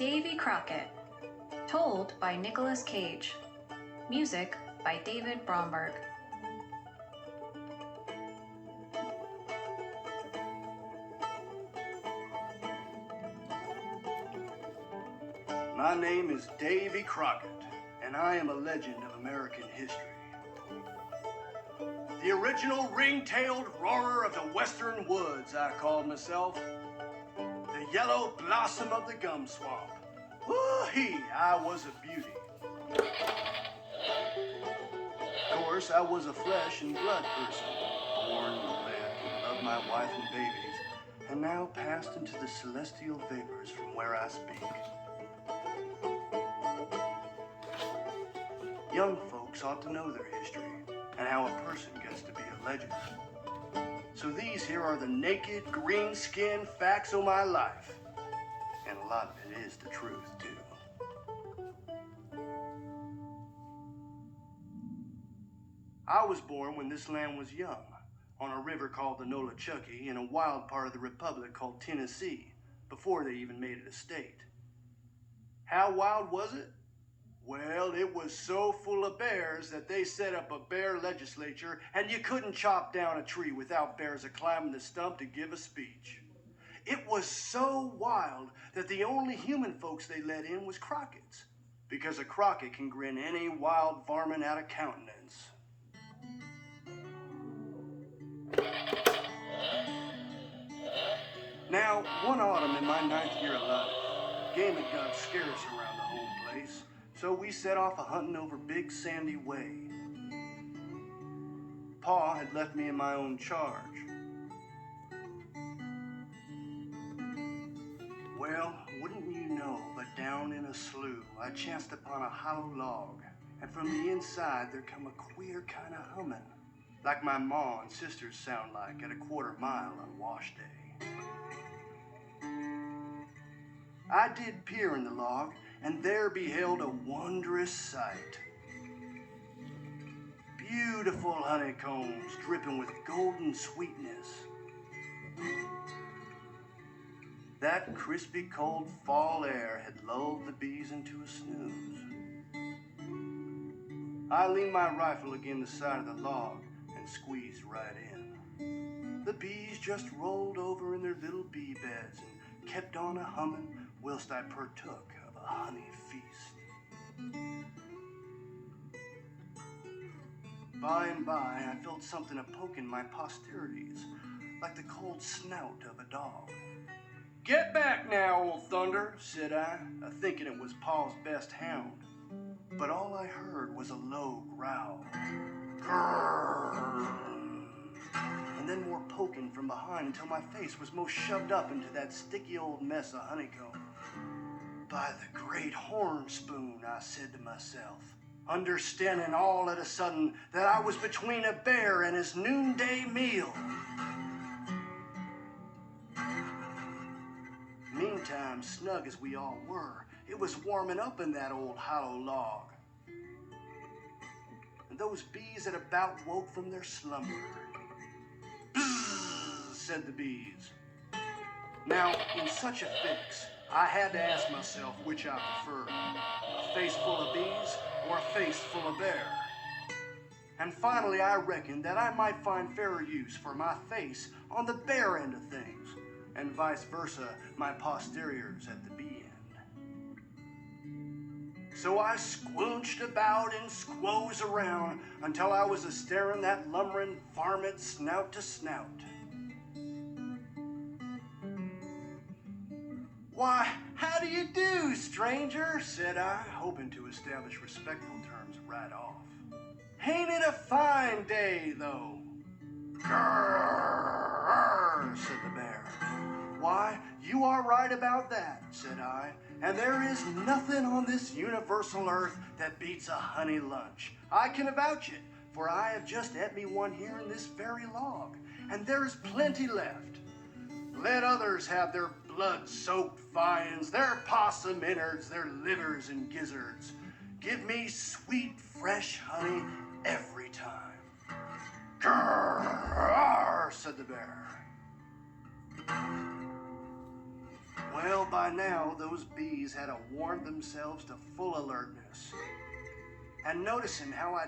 Davy Crockett. Told by Nicholas Cage. Music by David Bromberg. My name is Davy Crockett, and I am a legend of American history. The original ring-tailed roarer of the western woods, I called myself. The yellow blossom of the gum swamp. Woo-hee, I was a beauty. Of course, I was a flesh and blood person, born and bred, loved my wife and babies, and now passed into the celestial vapors from where I speak. Young folks ought to know their history and how a person gets to be a legend. So these here are the naked, green-skinned facts of my life. And a lot of it is the truth, too. I was born when this land was young, on a river called the Nolichucky in a wild part of the republic called Tennessee, before they even made it a state. How wild was it? Well, it was so full of bears that they set up a bear legislature, and you couldn't chop down a tree without bears a-climbing the stump to give a speech. It was so wild that the only human folks they let in was Crockett's, because a Crockett can grin any wild varmint out of countenance. Now, one autumn in my 9th year of life, game had got scarce around the home place, so we set off a-hunting over Big Sandy Way. Pa had left me in my own charge. Well, wouldn't you know, but down in a slough, I chanced upon a hollow log, and from the inside there come a queer kind of humming, like my ma and sisters sound like at a quarter mile on wash day. I did peer in the log, and there beheld a wondrous sight. Beautiful honeycombs dripping with golden sweetness. That crispy cold fall air had lulled the bees into a snooze. I leaned my rifle against the side of the log and squeezed right in. The bees just rolled over in their little bee beds and kept on a-humming whilst I partook of a honey feast. By and by, I felt something a-poking my posterities, like the cold snout of a dog. "Get back now, old thunder," said I, thinking it was Pa's best hound. But all I heard was a low growl. Grrr. And then more poking from behind until my face was most shoved up into that sticky old mess of honeycomb. By the great horn spoon, I said to myself, understanding all at a sudden that I was between a bear and his noonday meal. Meantime, snug as we all were, it was warming up in that old hollow log. And those bees had about woke from their slumber. "Bzzz," said the bees. Now, in such a fix, I had to ask myself which I preferred, a face full of bees or a face full of bear. And finally, I reckoned that I might find fairer use for my face on the bear end of things, and vice versa, my posteriors at the bee end. So I squoonched about and squoze around until I was a-staring that lumbering varmint snout to snout. "Why, how do you do, stranger?" said I, hoping to establish respectful terms right off. "Ain't it a fine day, though?" "Grrr," said the bear. "Why, you are right about that," said I, "and there is nothing on this universal earth that beats a honey lunch. I can avouch it, for I have just ate me one here in this very log, and there is plenty left. Let others have their blood-soaked viands, their possum innards, their livers and gizzards. Give me sweet, fresh honey every time." "Grrr," said the bear. Well, well, by now, those bees had warmed themselves to full alertness. And noticing how I